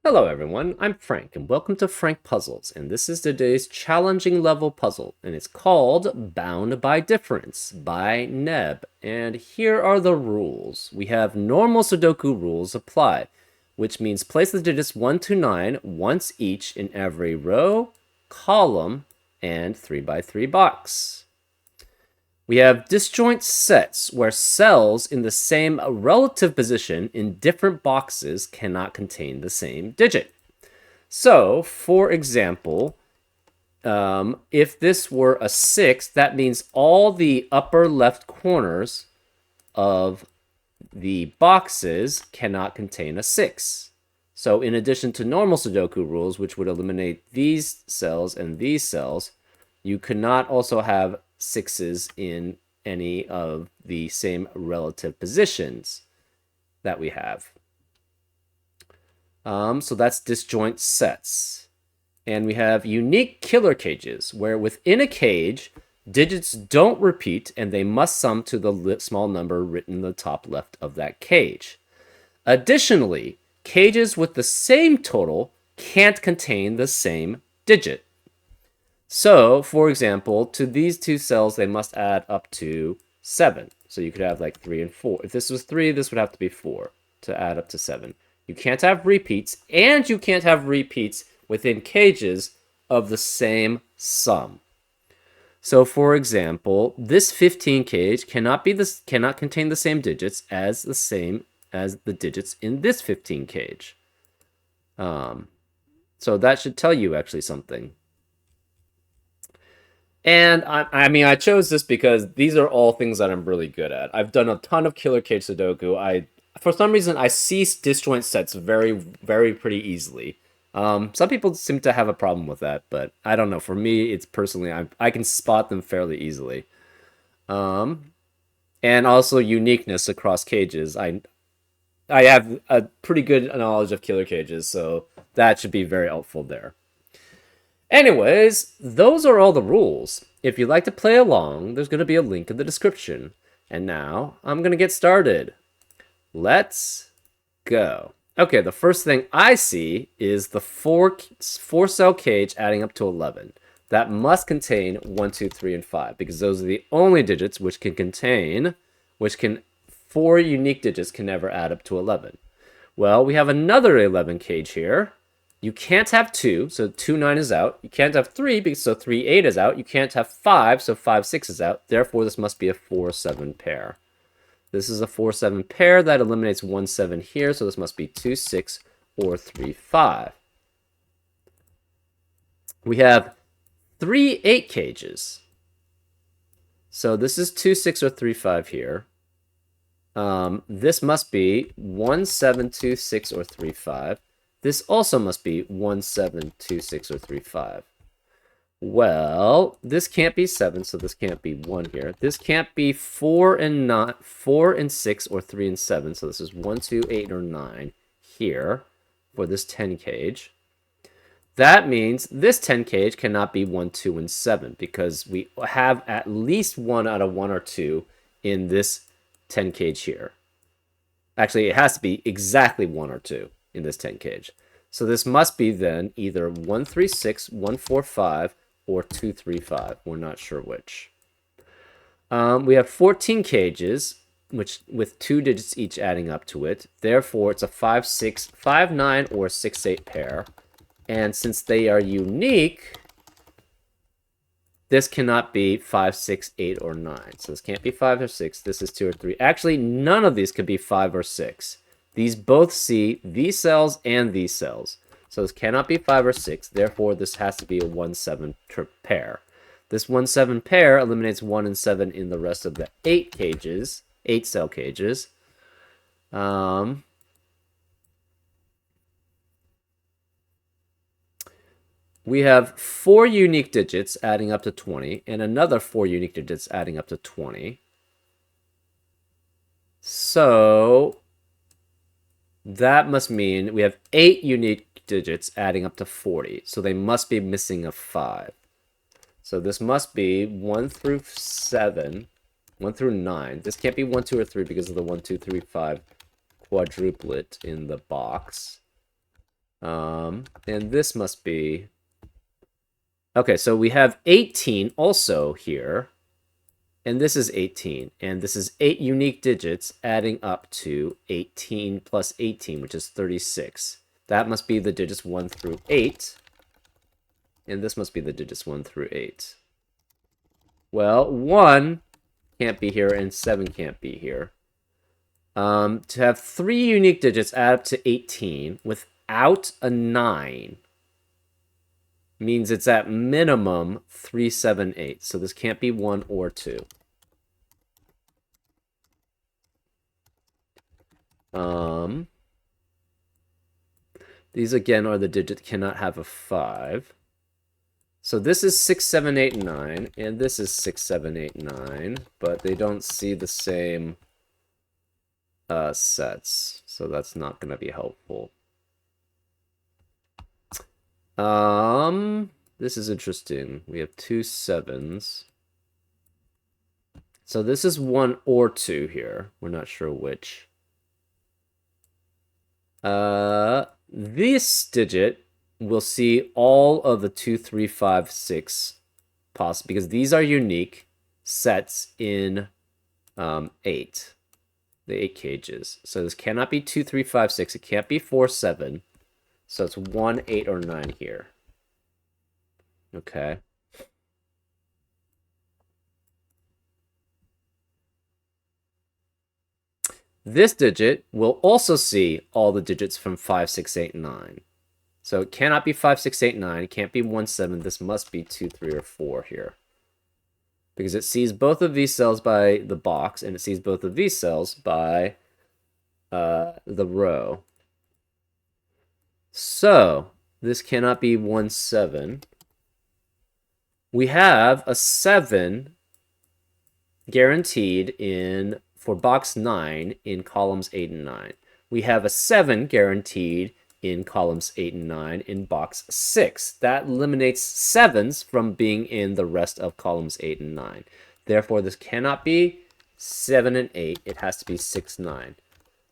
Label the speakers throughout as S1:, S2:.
S1: Hello everyone, I'm Frank and welcome to Frank Puzzles, and this is today's challenging level puzzle, and it's called Bound by Difference by Neb. And here are the rules. We have normal Sudoku rules apply, which means place the digits 1 to 9 once each in every row, column, and 3 by 3 box. We have disjoint sets where cells in the same relative position in different boxes cannot contain the same digit. So, for example, if this were a 6, that means all the upper left corners of the boxes cannot contain a 6. So in addition to normal Sudoku rules, which would eliminate these cells and these cells, you could not also have 6s in any of the same relative positions that we have. So that's disjoint sets. And we have unique killer cages, where within a cage, digits don't repeat and they must sum to the small number written in the top left of that cage. Additionally, cages with the same total can't contain the same digit. So, for example, to these two cells, they must add up to 7. So you could have like 3 and 4. If this was 3, this would have to be 4 to add up to 7. You can't have repeats, and you can't have repeats within cages of the same sum. So, for example, this 15 cage cannot contain the same digits as the digits in this 15 cage. So that should tell you actually something. And I mean, I chose this because these are all things that I'm really good at. I've done a ton of killer cage Sudoku. For some reason, I see disjoint sets very, very pretty easily. Some people seem to have a problem with that, but I don't know. For me, it's personally, I can spot them fairly easily. And also uniqueness across cages. I have a pretty good knowledge of killer cages, so that should be very helpful there. Anyways, those are all the rules. If you'd like to play along, there's going to be a link in the description. And now, I'm going to get started. Let's go. Okay, the first thing I see is the four cell cage adding up to 11. That must contain 1, 2, 3, and 5, because those are the only digits four unique digits can never add up to 11. Well, we have another 11 cage here. You can't have 2, so 2, 9 is out. You can't have 3, because so 3, 8 is out. You can't have 5, so 5, 6 is out. Therefore, this must be a 4, 7 pair. This is a 4, 7 pair. That eliminates 1, 7 here, so this must be 2, 6, or 3, 5. We have 3, 8 cages. So this is 2, 6, or 3, 5 here. This must be 1, 7, 2, 6, or 3, 5. This also must be 1, 7, 2, 6, or 3, 5. Well, this can't be 7, so this can't be 1 here. This can't be 4 and 6, or 3 and 7, so this is 1, 2, 8, or 9 here for this 10 cage. That means this 10 cage cannot be 1, 2, and 7, because we have at least 1 out of 1 or 2 in this 10 cage here. Actually, it has to be exactly 1 or 2 in this 10 cage. So this must be then either 1, 3, 6, 1, 4, 5, or 2, 3, 5. We're not sure which. We have 14 cages, which with 2 digits each adding up to it. Therefore, it's a 5, 6, 5, 9, or 6, 8 pair. And since they are unique, this cannot be 5, 6, 8, or 9. So this can't be 5 or 6. This is 2 or 3. Actually, none of these could be 5 or 6. These both see these cells and these cells. So this cannot be 5 or 6. Therefore, this has to be a 1, 7 pair. This 1, 7 pair eliminates 1 and 7 in the rest of the 8 cages, 8 cell cages. We have 4 unique digits adding up to 20, and another 4 unique digits adding up to 20. So that must mean we have 8 unique digits adding up to 40. So they must be missing a 5. So this must be 1 through 7, 1 through 9. This can't be 1, 2, or 3 because of the 1, 2, 3, 5 quadruplet in the box. And this must be... Okay, so we have 18 also here. And this is 18. And this is 8 unique digits adding up to 18 plus 18, which is 36. That must be the digits 1 through 8. And this must be the digits 1 through 8. Well, 1 can't be here and 7 can't be here. To have 3 unique digits add up to 18 without a 9 means it's at minimum 378. So this can't be 1 or 2. These again are the digits cannot have a 5. So this is 6, 7, 8, 9, and this is 6, 7, 8, 9, but they don't see the same sets, so that's not going to be helpful. This is interesting. We have 2 7s. So this is 1 or 2 here. We're not sure which. This digit will see all of the 2, 3, 5, 6 possible, because these are unique sets in 8. The 8 cages. So this cannot be 2, 3, 5, 6. It can't be 4, 7. So it's 1, 8, or 9 here. Okay. This digit will also see all the digits from 5, 6, 8, 9. So it cannot be 5, 6, 8, 9. It can't be 1, 7. This must be 2, 3, or 4 here. Because it sees both of these cells by the box, and it sees both of these cells by the row. So this cannot be 1, 7. We have a 7 guaranteed for box 9 in columns 8 and 9. We have a 7 guaranteed in columns 8 and 9 in box 6. That eliminates 7s from being in the rest of columns 8 and 9. Therefore, this cannot be 7 and 8. It has to be 6, 9.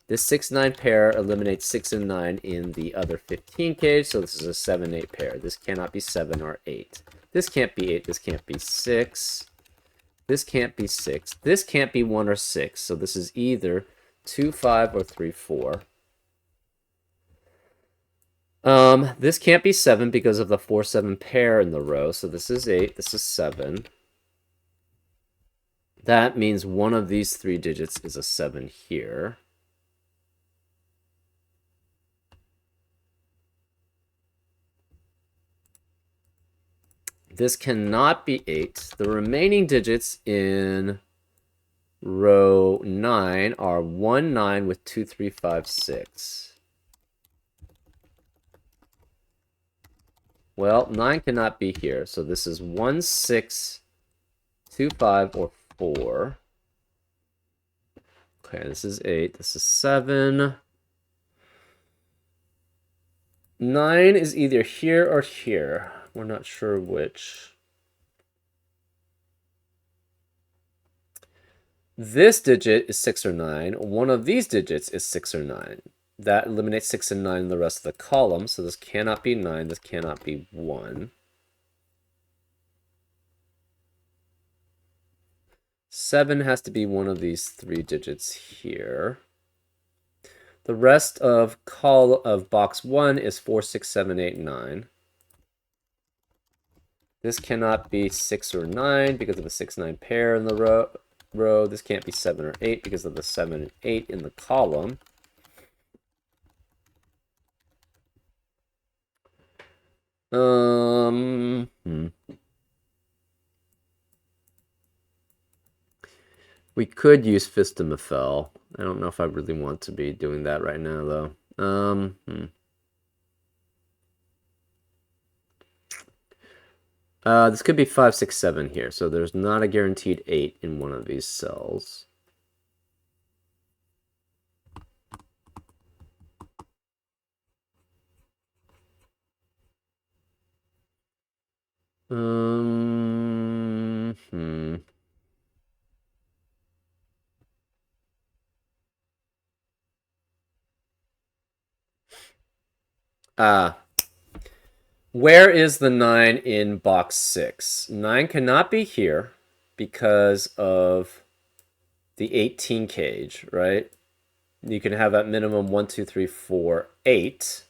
S1: This 6, 9 pair eliminates 6 and 9 in the other 15 cage, so this is a 7, 8 pair. This cannot be 7 or 8. This can't be 8. This can't be 6. This can't be 6. This can't be 1 or 6. So this is either 2, 5, or 3, 4. This can't be 7 because of the 4, 7 pair in the row. So this is 8. This is 7. That means one of these 3 digits is a 7 here. This cannot be 8. The remaining digits in row 9 are 1, 9 with 2, 3, 5, 6. Well, 9 cannot be here. So this is 1, 6, 2, 5, or 4. Okay, this is 8. This is 7. 9 is either here or here. We're not sure which. This digit is 6 or 9. One of these digits is 6 or 9. That eliminates 6 and 9 in the rest of the column. So this cannot be 9. This cannot be 1. 7 has to be one of these 3 digits here. The rest of box 1 is 4, 6, 7, 8, 9. This cannot be 6 or 9 because of the 6, 9 pair in the row. This can't be 7 or 8 because of the 7 and 8 in the column. We could use Fistamifel. I don't know if I really want to be doing that right now, though. This could be 5, 6, 7 here, so there's not a guaranteed 8 in one of these cells. Where is the 9 in box 6? 9 cannot be here because of the 18 cage, right? You can have at minimum 1, 2, 3, 4, 8.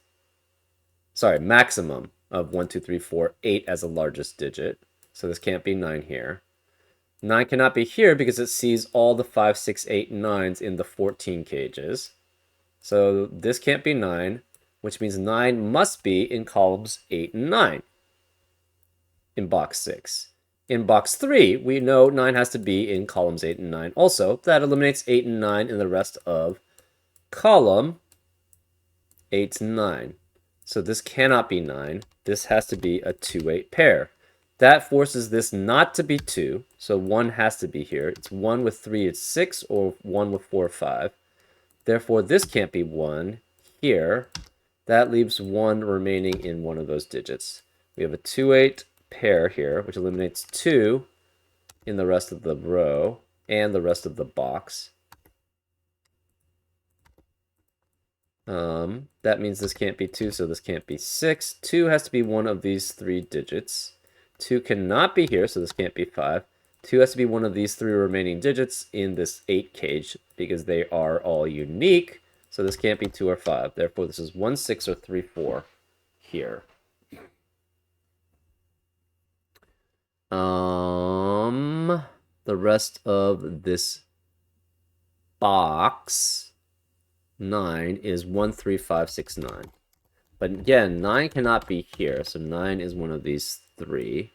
S1: Sorry, maximum of 1, 2, 3, 4, 8 as the largest digit. So this can't be 9 here. 9 cannot be here because it sees all the 5, 6, 8, 9s in the 14 cages. So this can't be 9, which means 9 must be in columns 8 and 9 in box 6. In box 3, we know 9 has to be in columns 8 and 9 also. That eliminates 8 and 9 in the rest of column 8 and 9. So this cannot be 9. This has to be a 2-8 pair. That forces this not to be 2, so 1 has to be here. It's 1 with 3, it's 6, or 1 with 4, 5. Therefore, this can't be 1 here. That leaves 1 remaining in one of those digits. We have a 2-8 pair here, which eliminates 2 in the rest of the row and the rest of the box. That means this can't be 2, so this can't be 6. 2 has to be one of these 3 digits. 2 cannot be here, so this can't be 5. 2 has to be one of these 3 remaining digits in this 8 cage because they are all unique. So this can't be 2 or 5. Therefore, this is 1, 6, or 3, 4 here. The rest of this box 9 is 1, 3, 5, 6, 9. But again, 9 cannot be here, so 9 is one of these 3.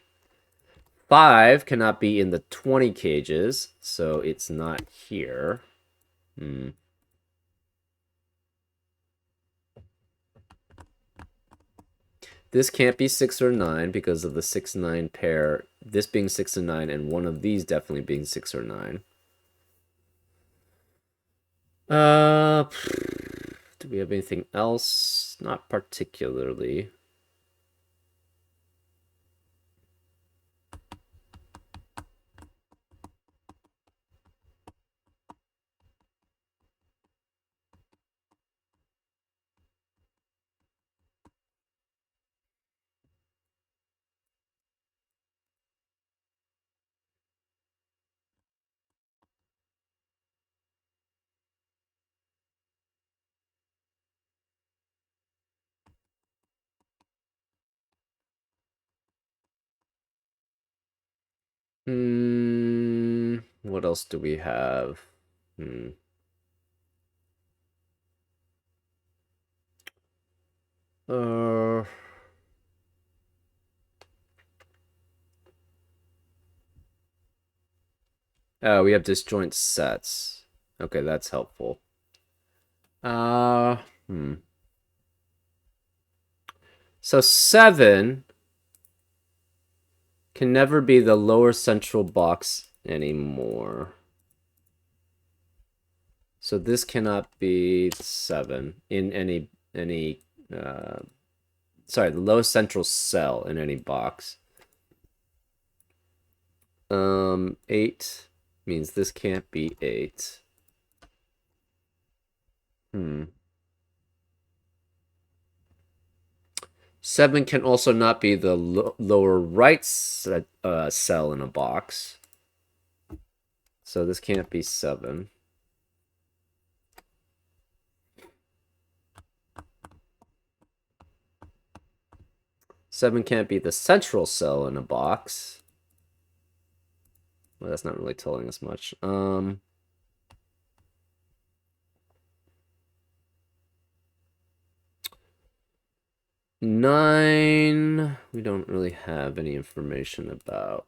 S1: 5 cannot be in the 20 cages, so it's not here. This can't be 6 or 9 because of the 6-9 pair. This being 6 and 9, and one of these definitely being 6 or 9. Do we have anything else? Not particularly. What else do we have? Oh, we have disjoint sets. Okay, that's helpful. So 7 can never be the lower central box anymore. So this cannot be 7 in any sorry, the lowest central cell in any box. 8 means this can't be 8. 7 can also not be the lower right cell in a box. So this can't be 7. Seven can't be the central cell in a box. Well, that's not really telling us much. 9, we don't really have any information about.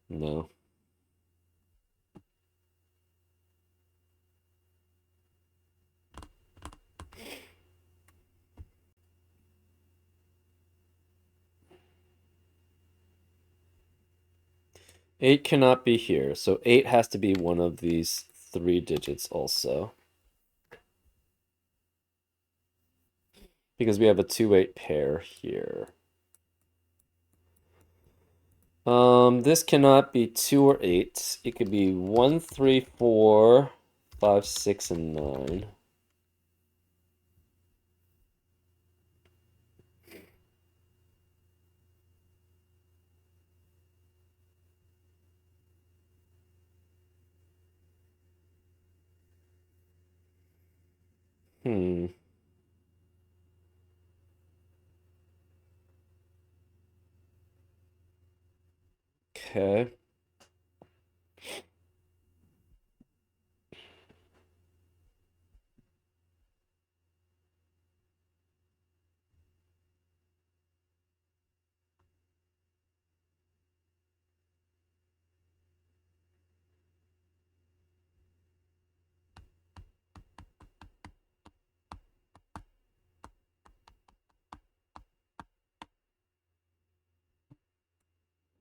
S1: No. 8 cannot be here, so 8 has to be one of these 3 digits also. Because we have a 2-8 pair here. This cannot be 2 or 8. It could be 1, 3, 4, 5, 6, and 9. Hmm. Okay.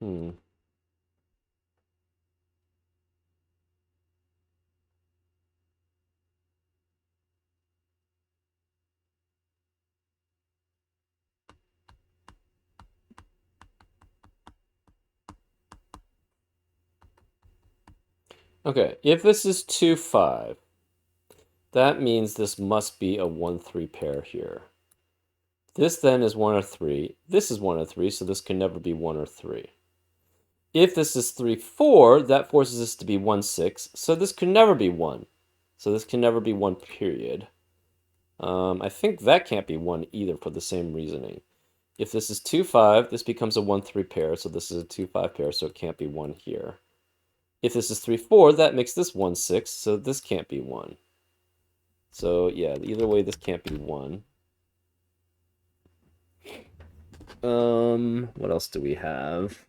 S1: Hmm. Okay, if this is 2, 5, that means this must be a 1, 3 pair here. This then is 1 or 3. This is 1 or 3, so this can never be 1 or 3. If this is 3, 4, that forces this to be 1, 6, so this can never be 1. So this can never be 1, period. I think that can't be 1 either for the same reasoning. If this is 2, 5, this becomes a 1, 3 pair, so this is a 2, 5 pair, so it can't be 1 here. If this is 3, 4, that makes this 1, 6, so this can't be 1. So yeah, either way, this can't be 1. What else do we have?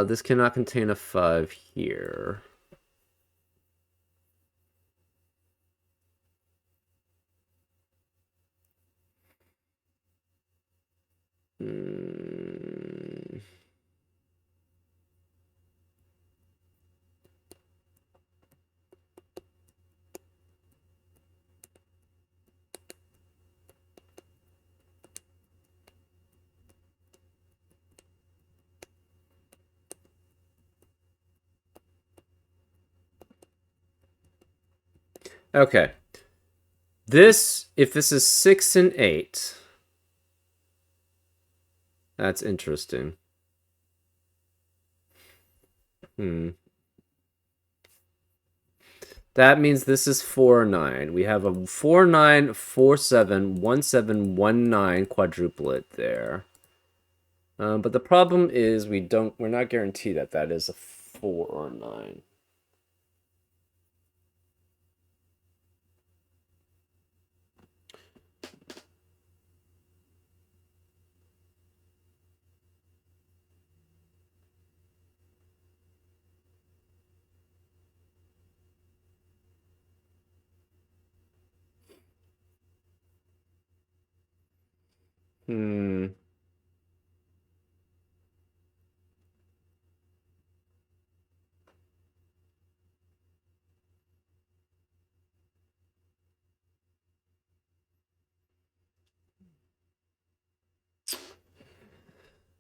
S1: This cannot contain a 5 here. Hmm. Okay. If this is 6 and 8, that's interesting. Hmm. That means this is 4, 9. We have a 4, 9, 4, 7, 1, 7, 1, 9 quadruplet there. But the problem is we're not guaranteed that that is a 4 or 9. Hmm.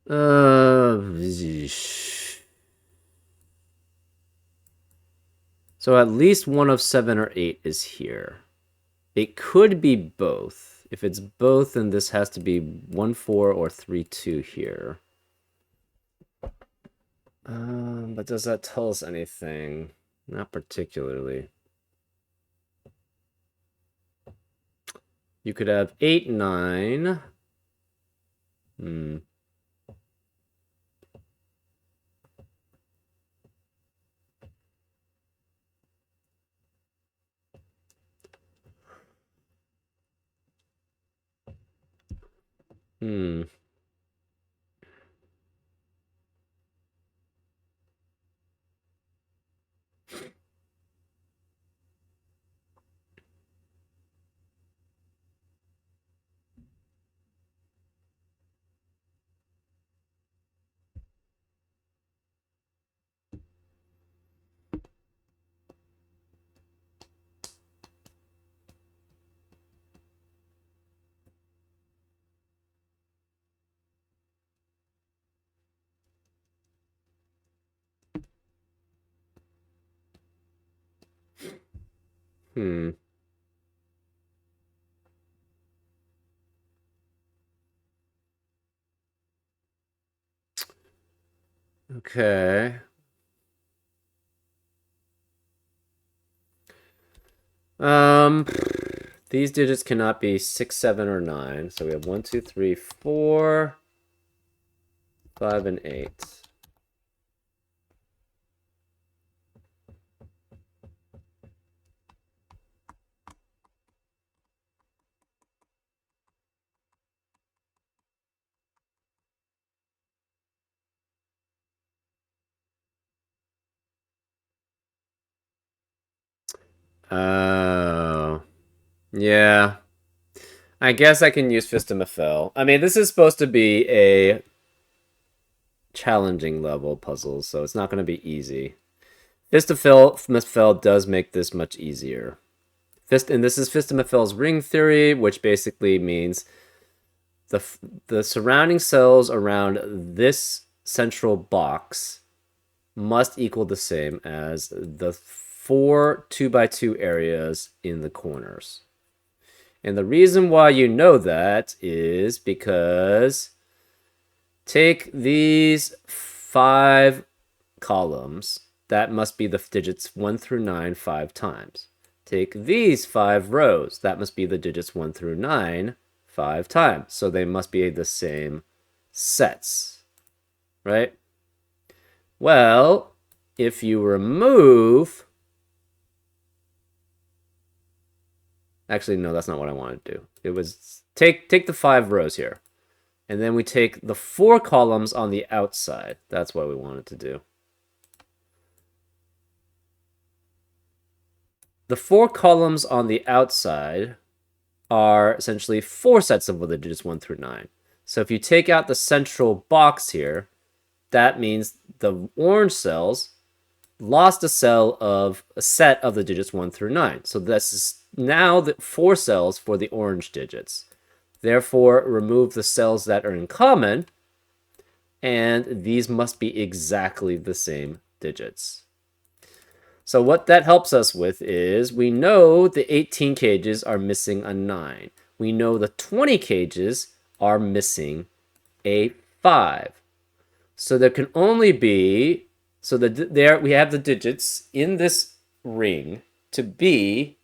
S1: Uh, so at least one of 7 or 8 is here. It could be both. If it's both, then this has to be 1, 4 or 3, 2 here. But does that tell us anything? Not particularly. You could have 8, 9. Hmm. Hmm. Hmm. Okay. Um, these digits cannot be 6, 7, or 9. So we have 1, 2, 3, 4, 5, and 8. Oh. Yeah. I guess I can use Fistamafel. I mean, this is supposed to be a challenging level puzzle, so it's not going to be easy. Fistamafel does make this much easier. And this is Fistamafel's ring theory, which basically means the the surrounding cells around this central box must equal the same as the 4 2x2 areas in the corners. And the reason why you know that is because take these 5 columns, that must be the digits 1 through 9 5 times. Take these 5 rows, that must be the digits 1 through 9 5 times. So they must be the same sets, right? Well, if you remove... Actually, no, that's not what I wanted to do. It was take the 5 rows here. And then we take the 4 columns on the outside. That's what we wanted to do. The 4 columns on the outside are essentially 4 sets of the digits 1 through 9. So if you take out the central box here, that means the orange cells lost a set of the digits 1 through 9. So this is now the 4 cells for the orange digits. Therefore, remove the cells that are in common, and these must be exactly the same digits. So what that helps us with is we know the 18 cages are missing a 9. We know the 20 cages are missing a 5. So there can only be, so there we have the digits in this ring to be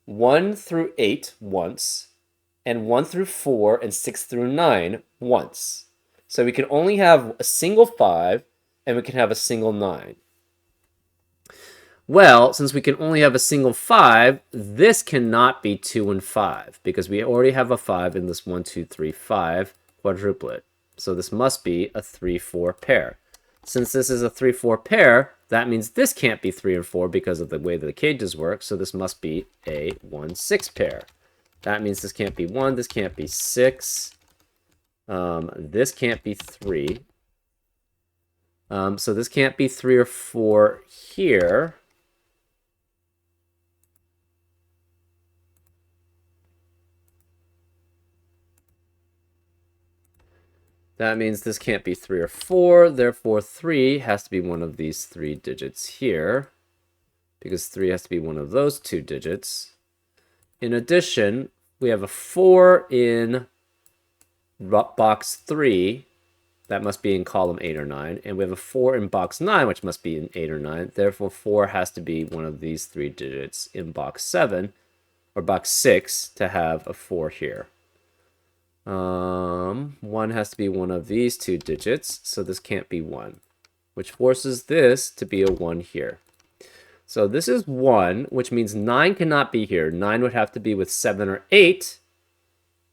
S1: 1 through 8 once, and 1 through 4 and 6 through 9 once. So we can only have a single 5, and we can have a single 9. Well, since we can only have a single 5, this cannot be 2 and 5, because we already have a 5 in this 1, 2, 3, 5 quadruplet. So this must be a 3, 4 pair. Since this is a 3, 4 pair, that means this can't be 3 and 4 because of the way that the cages work, so this must be a 1, 6 pair. That means this can't be 1, this can't be 6, this can't be 3. So this can't be 3 or 4 here. That means this can't be 3 or 4, therefore 3 has to be one of these 3 digits here, because 3 has to be one of those 2 digits. In addition, we have a 4 in box 3, that must be in column 8 or 9, and we have a 4 in box 9, which must be in 8 or 9, therefore 4 has to be one of these 3 digits in box 7, or box 6, to have a 4 here. 1 has to be one of these 2 digits, so this can't be 1, which forces this to be a 1 here. So this is 1, which means 9 cannot be here. 9 would have to be with 7 or 8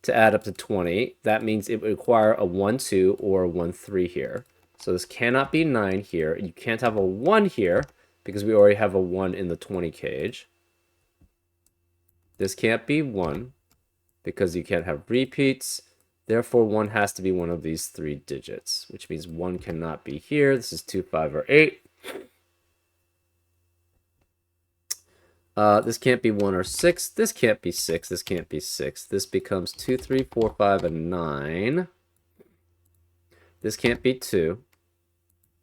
S1: to add up to 20. That means it would require a 1, 2 or a 1, 3 here. So this cannot be 9 here. You can't have a 1 here because we already have a 1 in the 20 cage. This can't be 1. Because you can't have repeats. Therefore, 1 has to be one of these 3 digits, which means 1 cannot be here. This is 2, 5, or 8. This can't be 1 or 6. This can't be 6. This can't be 6. This becomes 2, 3, 4, 5, and 9. This can't be 2.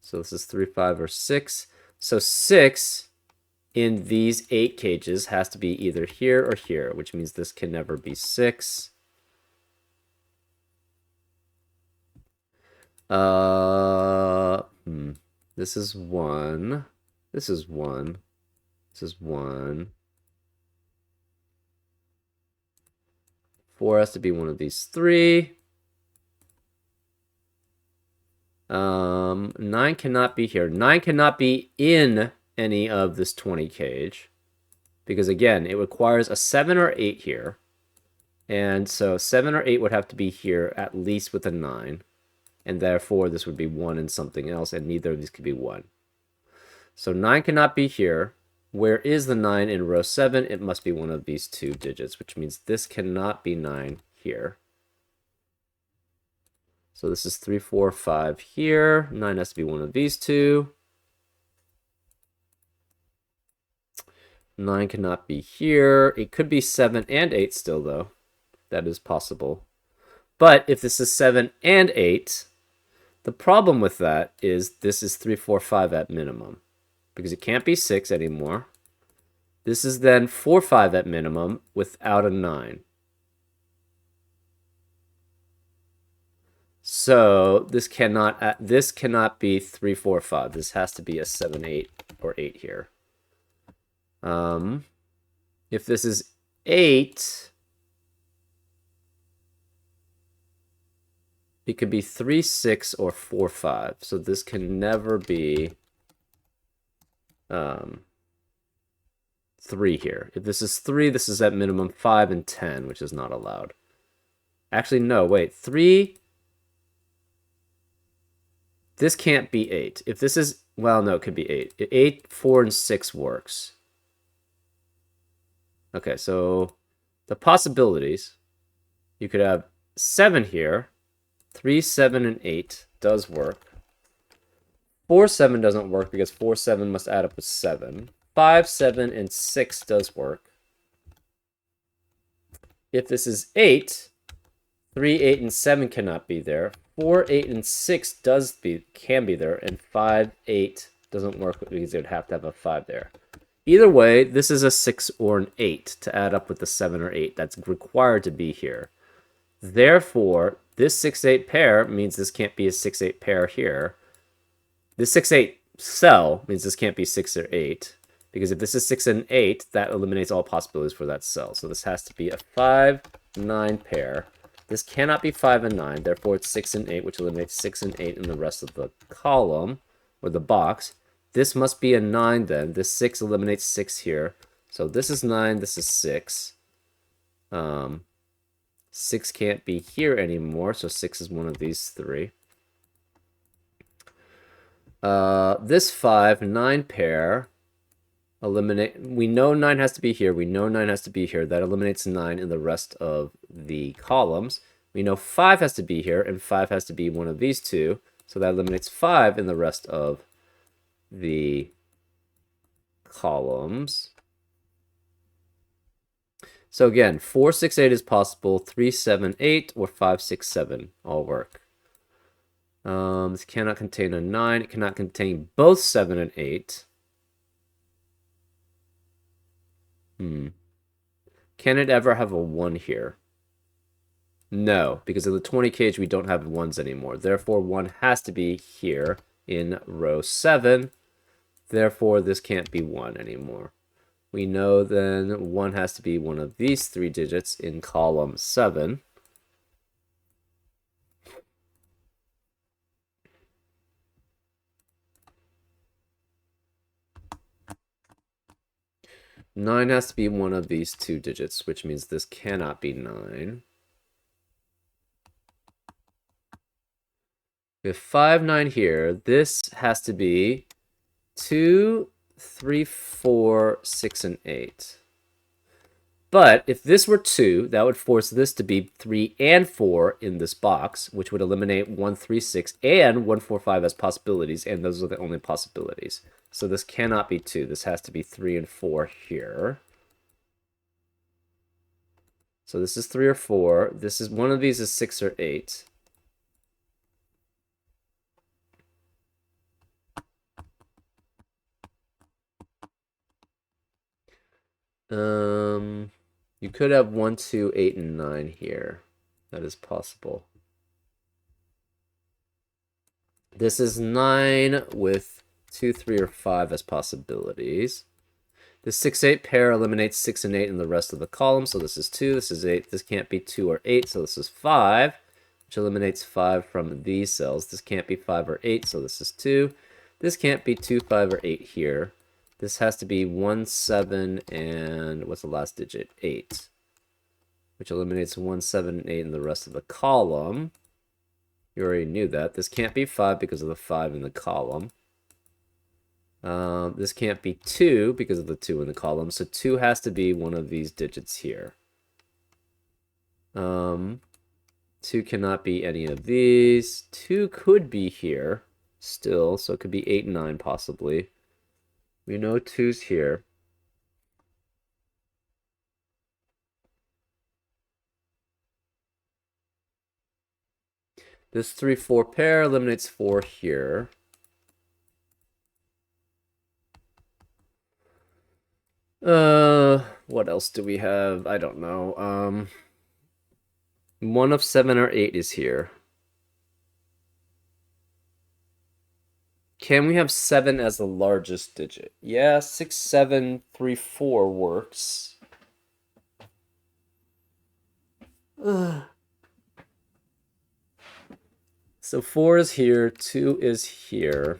S1: So this is 3, 5, or 6. So 6 in these 8 cages has to be either here or here, which means this can never be 6. This is 1. This is 1. This is 1. 4 has to be one of these 3. 9 cannot be here. 9 cannot be in any of this 20 cage. Because again, it requires a 7 or 8 here. And so 7 or 8 would have to be here at least with a 9. And therefore this would be 1 and something else, and neither of these could be 1. So 9 cannot be here. Where is the 9 in row 7? It must be one of these 2 digits, which means this cannot be 9 here. So this is 3, 4, 5 here. 9 has to be one of these 2. 9 cannot be here. It could be 7 and 8 still, though. That is possible. But if this is 7 and 8, the problem with that is this is 3, 4, 5 at minimum. Because it can't be 6 anymore. This is then 4, 5 at minimum without a 9. So this cannot be 3, 4, 5. This has to be a 7, 8, or 8 here. If this is 8, it could be 3, 6, or 4, 5. So this can never be 3 here. If this is 3, this is at minimum 5 and 10, which is not allowed. Actually, no, wait. 3... This can't be 8. If this is... Well, no, it could be 8. 8, 4, and 6 works. Okay, so the possibilities, you could have 7 here. 3, 7, and 8 does work. 4, 7 doesn't work because 4, 7 must add up with 7. 5, 7, and 6 does work. If this is 8, 3, 8, and 7 cannot be there. 4, 8, and 6 can be there, and 5, 8 doesn't work because it would have to have a 5 there. Either way, this is a 6 or an 8 to add up with the 7 or 8. That's required to be here. Therefore, this 6-8 pair means this can't be a 6-8 pair here. This 6-8 cell means this can't be 6 or 8. Because if this is 6 and 8, that eliminates all possibilities for that cell. So this has to be a 5-9 pair. This cannot be 5 and 9, therefore it's 6 and 8, which eliminates 6 and 8 in the rest of the column, or the box. This must be a 9 then. This 6 eliminates 6 here. So this is 9, this is 6. 6 can't be here anymore, so 6 is one of these 3. This 5-9 pair, we know 9 has to be here, we know 9 has to be here. That eliminates 9 in the rest of the columns. We know 5 has to be here, and 5 has to be one of these 2. So that eliminates 5 in the rest of the columns. So again, 4, 6, 8 is possible. 3, 7, 8, or 5, 6, 7 all work. This cannot contain a 9. It cannot contain both 7 and 8. Can it ever have a 1 here? No, because in the 20 cage we don't have 1s anymore. Therefore, 1 has to be here in row 7. Therefore, this can't be 1 anymore. We know then 1 has to be one of these 3 digits in column 7. Nine has to be one of these 2 digits, which means this cannot be 9. We have 5, 9 here. This has to be 2, 3, 4, 6, and 8. But if this were 2, that would force this to be 3 and 4 in this box, which would eliminate 1, 3, 6, and 1, 4, 5 as possibilities, and those are the only possibilities. So this cannot be 2. This has to be 3 and 4 here. So this is 3 or 4. This is one of these is 6 or 8. You could have 1, 2, 8, and 9 here. That is possible. This is 9 with 2, 3, or 5 as possibilities. The 6, 8 pair eliminates 6 and 8 in the rest of the column. So this is 2, this is 8. This can't be 2 or 8, so this is 5, which eliminates 5 from these cells. This can't be 5 or 8, so this is 2. This can't be 2, 5, or 8 here. This has to be 1, 7, and what's the last digit? 8, which eliminates 1, 7, and 8 in the rest of the column. You already knew that. This can't be 5 because of the 5 in the column. This can't be 2 because of the 2 in the column. So 2 has to be one of these digits here. 2 cannot be any of these. 2 could be here still. So it could be 8 and 9 possibly. We know 2's here. This 3, 4 pair eliminates 4 here. What else do we have? I don't know. 1 of 7 or 8 is here. Can we have 7 as the largest digit? Yeah, 6, 7, 3, 4 works. So 4 is here, 2 is here.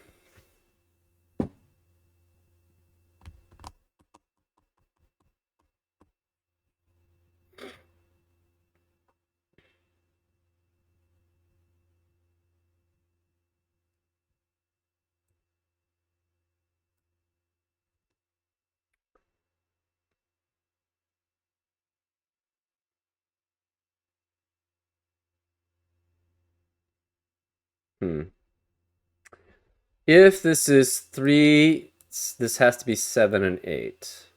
S1: If this is 3, this has to be 7 and 8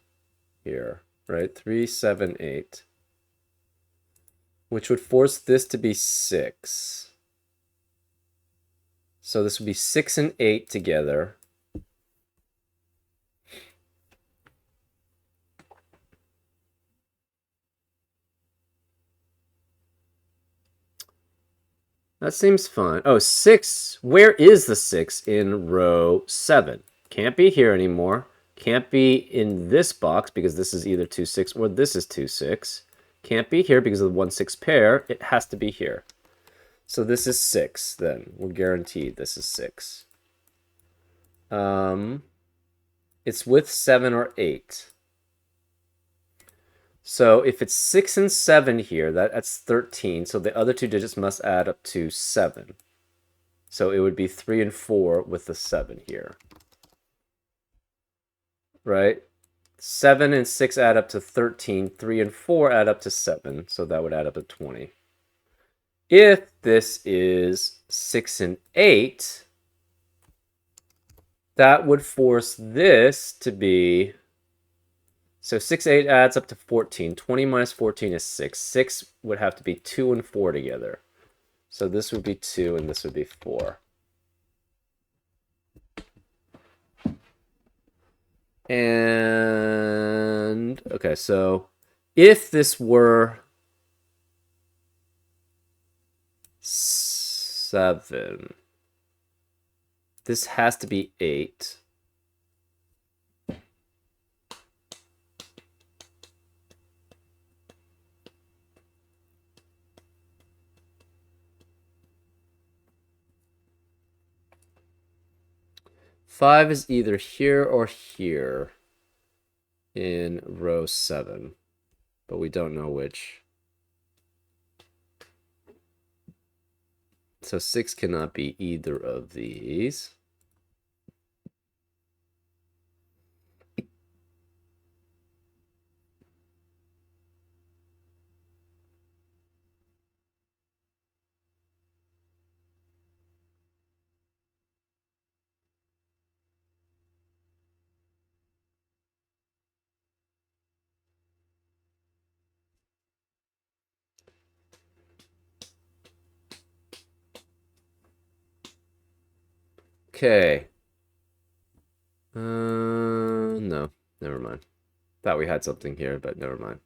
S1: here, right? 3, 7, 8. Which would force this to be 6. So this would be 6 and 8 together. That seems fun. Oh, 6. Where is the 6 in row 7? Can't be here anymore. Can't be in this box because this is either 2, 6 or this is 2, 6. Can't be here because of the 1, 6 pair. It has to be here. So this is 6 then. We're guaranteed this is 6. It's with 7 or 8. So if it's 6 and 7 here, that's 13. So the other two digits must add up to 7. So it would be 3 and 4 with the 7 here. Right? 7 and 6 add up to 13. 3 and 4 add up to 7. So that would add up to 20. If this is 6 and 8, that would force this to be... So 6, 8 adds up to 14. 20 minus 14 is 6. 6 would have to be 2 and 4 together. So this would be 2 and this would be 4. And, okay, so if this were 7, this has to be 8. Five is either here or here in row 7, but we don't know which. So 6 cannot be either of these. Okay. No, never mind. Thought we had something here, but never mind.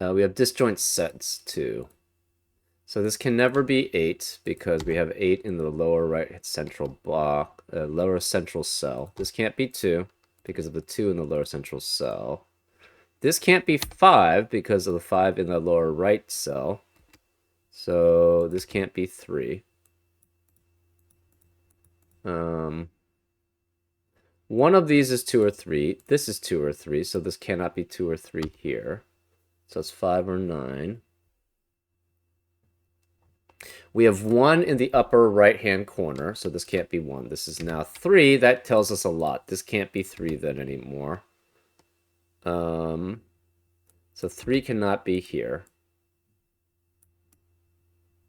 S1: Uh, we have disjoint sets too. So this can never be 8 because we have 8 in the lower right central block, lower central cell. This can't be 2 because of the 2 in the lower central cell. This can't be 5 because of the 5 in the lower right cell. So this can't be 3. One of these is 2 or 3. This is 2 or 3, so this cannot be 2 or 3 here. So it's 5 or 9. We have 1 in the upper right-hand corner, so this can't be 1. This is now 3. That tells us a lot. This can't be 3 then anymore. So 3 cannot be here.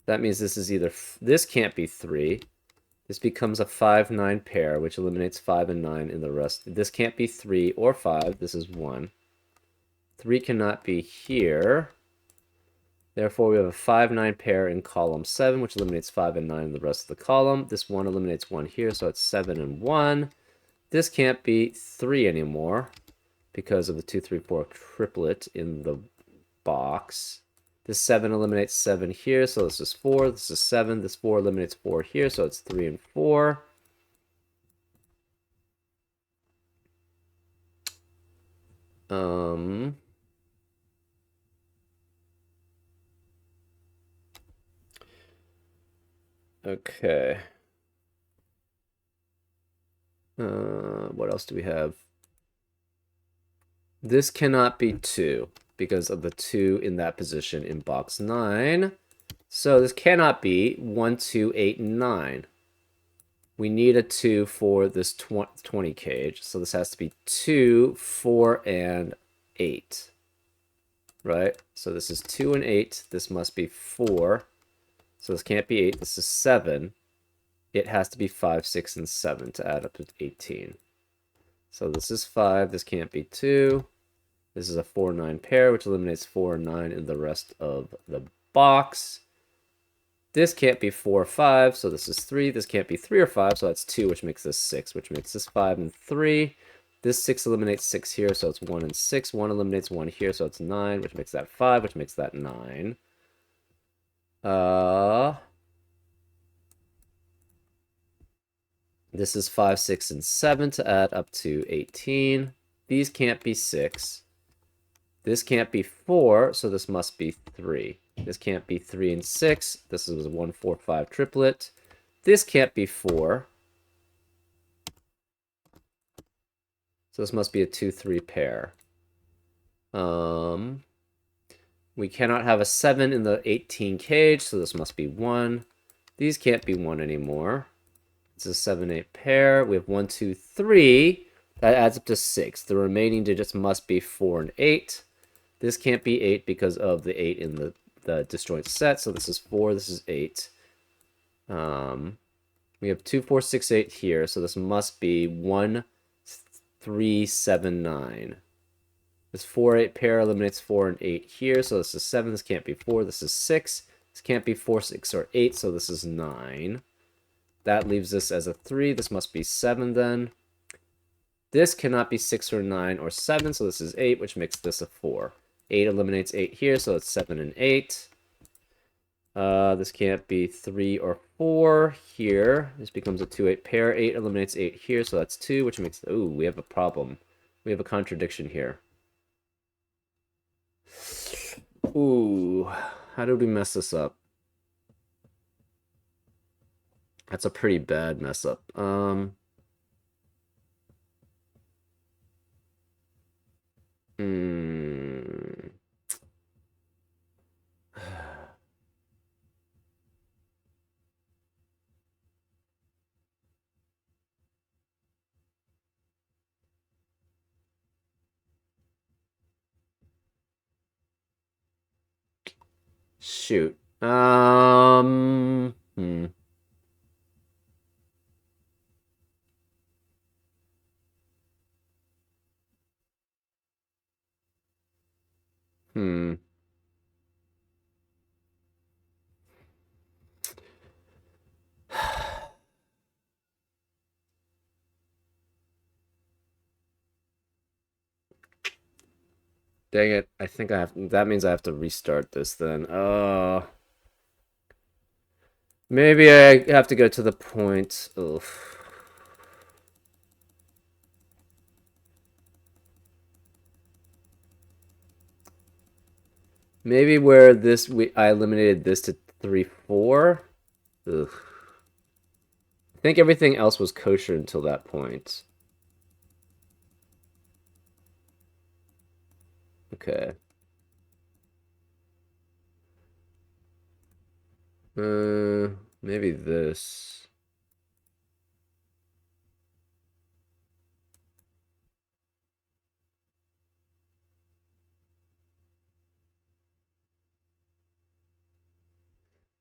S1: That means this is either... This can't be 3. This becomes a 5-9 pair, which eliminates 5 and 9 in the rest. This can't be 3 or 5. This is 1. 3 cannot be here. Therefore, we have a 5-9 pair in column 7, which eliminates 5 and 9 in the rest of the column. This 1 eliminates 1 here, so it's 7 and 1. This can't be 3 anymore because of the 2, 3, 4 triplet in the box. This 7 eliminates 7 here, so this is 4. This is 7. This 4 eliminates 4 here, so it's 3 and 4. Okay. What else do we have? This cannot be 2 because of the 2 in that position in box 9. So this cannot be 1, 2, 8, 9. We need a 2 for this 20 cage. So this has to be 2, 4, and 8. Right? So this is 2 and 8. This must be 4. So this can't be 8. This is 7. It has to be 5, 6, and 7 to add up to 18. So this is 5. This can't be 2. This is a 4-9 pair, which eliminates 4 and 9 in the rest of the box. This can't be 4 or 5, so this is 3. This can't be 3 or 5, so that's 2, which makes this 6, which makes this 5 and 3. This 6 eliminates 6 here, so it's 1 and 6. 1 eliminates 1 here, so it's 9, which makes that 5, which makes that 9. This is 5, 6, and 7 to add up to 18. These can't be 6. This can't be 4, so this must be 3. This can't be 3 and 6. This is a 1, 4, 5 triplet. This can't be 4. So this must be a 2, 3 pair. We cannot have a 7 in the 18 cage, so this must be 1. These can't be 1 anymore. It's a 7, 8 pair. We have 1, 2, 3. That adds up to 6. The remaining digits must be 4 and 8. This can't be 8 because of the 8 in the disjoint set. So this is 4, this is 8. We have 2, 4, 6, 8 here. So this must be 1, 3, 7, 9. This 4, 8 pair eliminates 4 and 8 here. So this is 7. This can't be 4. This is 6. This can't be 4, 6, or 8. So this is 9. That leaves this as a 3. This must be 7 then. This cannot be 6 or 9 or 7. So this is 8, which makes this a 4. 8 eliminates 8 here, so it's 7 and 8. This can't be 3 or 4 here. This becomes a 2, 8 pair. 8 eliminates 8 here, so that's 2, which makes... Ooh, we have a problem. We have a contradiction here. Ooh, how did we mess this up? That's a pretty bad mess up. Shoot. Hmm. Hmm. Dang it. I think I have, that means I have to restart this then. Maybe I have to go to the point. Oof. Maybe where this I eliminated this to 3, 4. Ugh. I think everything else was kosher until that point. Okay. Maybe this.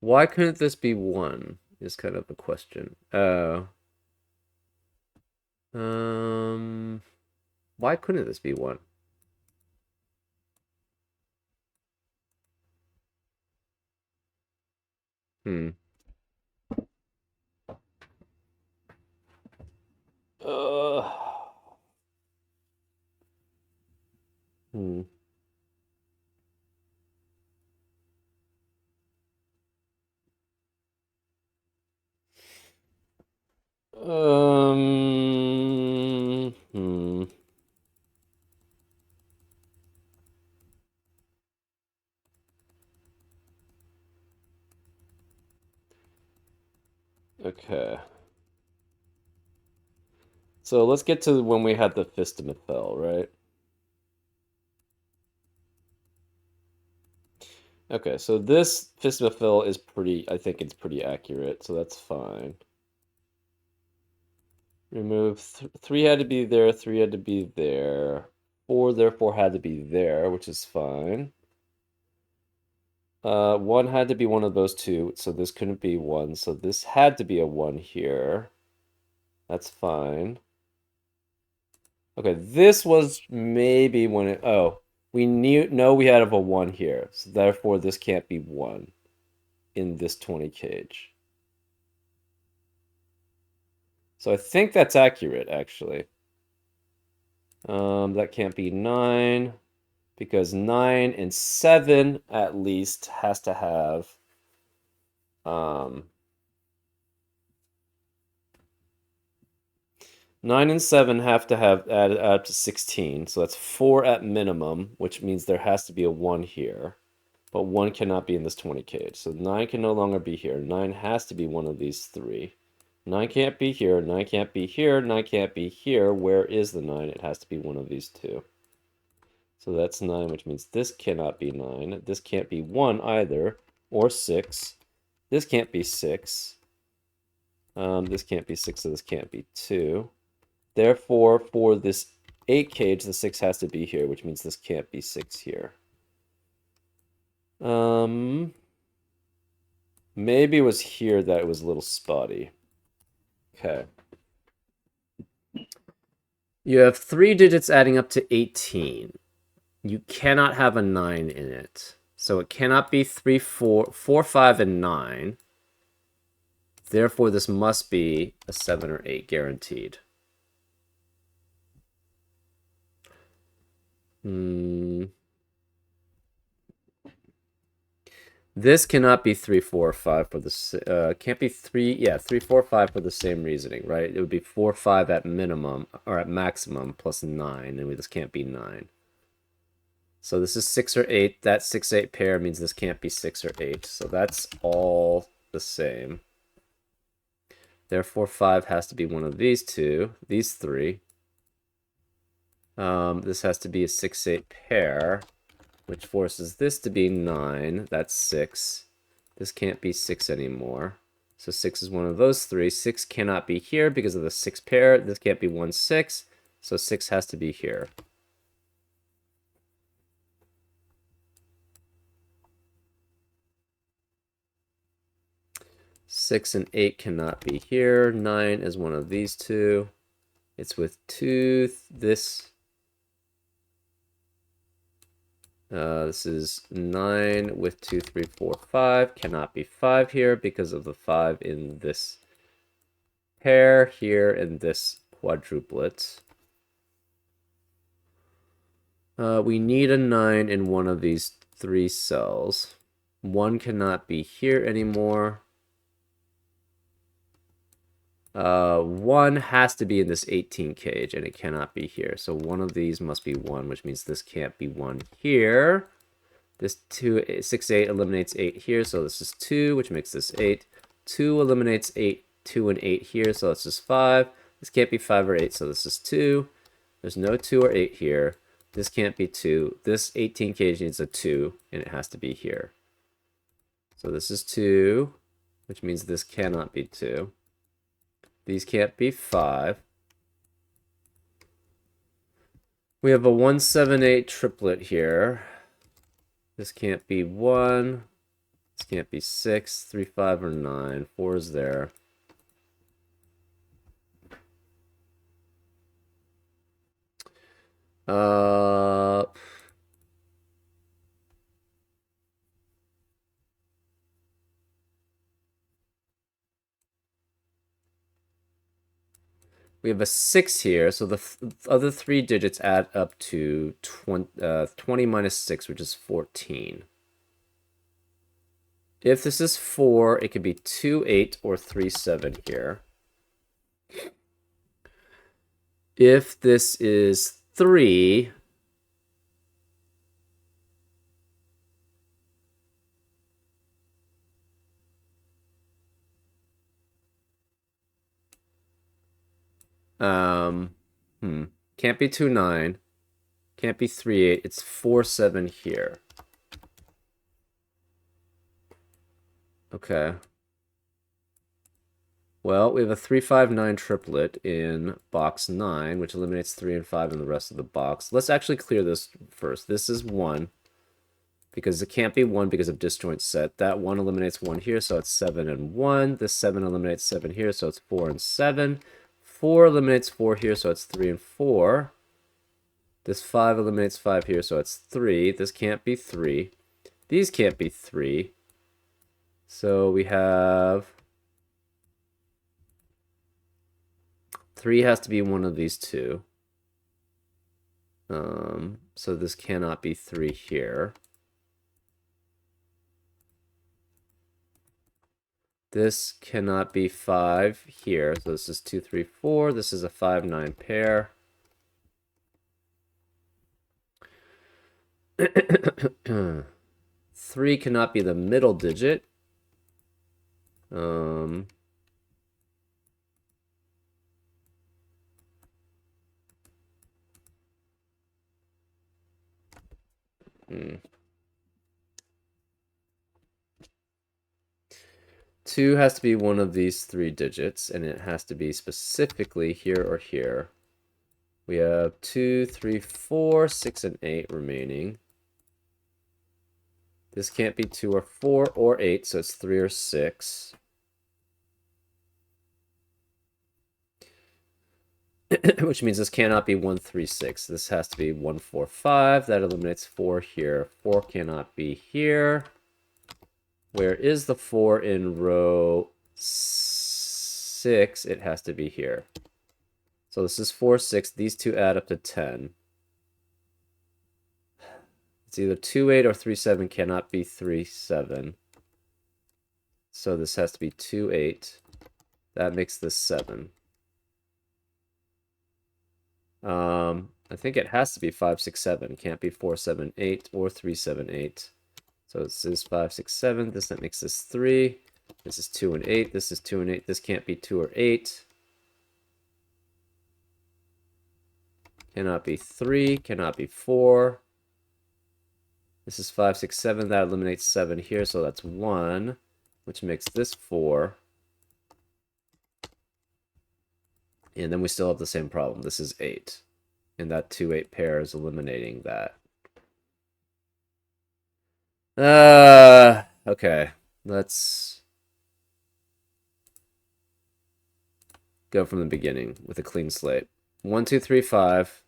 S1: Why couldn't this be 1? Is kind of a question. Oh. Why couldn't this be 1? Hmm. Uh. Hmm. Hmm. Okay. So let's get to when we had the Fistomephel, right? Okay, so this Fistomephil is pretty, I think it's pretty accurate, so that's fine. Remove 3 had to be there, 3 had to be there. 4 therefore had to be there, which is fine. 1 had to be one of those two, so this couldn't be 1, so this had to be a 1 here. That's fine. Okay, this was maybe when it, oh, we know we had a 1 here, so therefore this can't be 1 in this 20 cage. So I think that's accurate, actually. That can't be 9, because 9 and 7 at least has to have, um, 9 and 7 have to have add up to 16, so that's 4 at minimum, which means there has to be a 1 here. But 1 cannot be in this 20 cage, so 9 can no longer be here. 9 has to be one of these 3. 9 can't be here, 9 can't be here, 9 can't be here. Where is the 9? It has to be one of these 2. So that's 9, which means this cannot be 9. This can't be 1 either, or 6. This can't be 6. This can't be 6, so this can't be 2. Therefore, for this 8 cage, the 6 has to be here, which means this can't be 6 here. Maybe it was here that it was a little spotty. Okay. You have 3 digits adding up to 18. You cannot have a 9 in it. So it cannot be 3, 4, 4, 5, and 9. Therefore, this must be a 7 or 8 guaranteed. This cannot be 3, 4, 5 for the can't be 3, yeah, 3, 4, 5 for the same reasoning, right? It would be 4, 5 at minimum or at maximum plus 9, and this can't be 9. So this is 6 or 8. That 6, 8 pair means this can't be 6 or 8. So that's all the same. Therefore, 5 has to be one of these 2, these 3. This has to be a 6, 8 pair, which forces this to be 9. That's 6. This can't be 6 anymore. So 6 is one of those 3. 6 cannot be here because of the 6 pair. This can't be 1, 6. So 6 has to be here. Six and 8 cannot be here. 9 is one of these 2. It's with 2. This is 9 with 2, 3, 4, 5. Cannot be 5 here because of the 5 in this pair here and this quadruplet. We need a 9 in one of these 3 cells. 1 cannot be here anymore. 1 has to be in this 18 cage, and it cannot be here. So one of these must be 1, which means this can't be 1 here. This 6, 8 eliminates 8 here, so this is 2, which makes this 8. 2 eliminates 8, 2 and 8 here, so this is 5. This can't be 5 or 8, so this is 2. There's no 2 or 8 here. This can't be 2. This 18 cage needs a 2, and it has to be here. So this is 2, which means this cannot be 2. These can't be 5. We have a 1, 7, 8 triplet here. This can't be 1. This can't be 6, 3, 5, or 9. 4 is there. We have a 6 here, so the other 3 digits add up to 20 minus 6, which is 14. If this is 4, it could be 2, 8, or 3, 7 here. If this is 3, can't be 2, 9. Can't be 3, 8. It's 4, 7 here. Okay. Well, we have a 3, 5, 9 triplet in box 9, which eliminates 3 and 5 in the rest of the box. Let's actually clear this first. This is 1, because it can't be 1 because of disjoint set. That 1 eliminates 1 here, so it's 7 and 1. This 7 eliminates 7 here, so it's 4 and 7. 4 eliminates 4 here, so it's 3 and 4. This 5 eliminates 5 here, so it's 3. This can't be 3. These can't be 3. So we have 3 has to be one of these two. So this cannot be 3 here. This cannot be 5 here. So this is 2, 3, 4. This is a 5, 9 pair. Three cannot be the middle digit. Two has to be one of these 3 digits, and it has to be specifically here or here. We have 2, 3, 4, 6, and 8 remaining. This can't be 2 or 4 or 8, so it's 3 or 6. Which means this cannot be 1, 3, 6. This has to be 1, 4, 5. That eliminates 4 here. 4 cannot be here. Where is the 4 in row 6? It has to be here. So this is 4, 6. These two add up to 10. It's either 2, 8 or 3, 7. Cannot be 3, 7. So this has to be 2, 8. That makes this 7. I think it has to be 5, 6, 7. Can't be 4, 7, 8 or 3, 7, 8. So this is 5, 6, 7. That makes this 3. This is 2 and 8. This is 2 and 8. This can't be 2 or 8. Cannot be 3. Cannot be 4. This is 5, 6, 7. That eliminates 7 here, so that's 1, which makes this 4. And then we still have the same problem. This is 8. And that 2, 8 pair is eliminating that. Okay. Let's go from the beginning with a clean slate. 1, 2, 3, 5.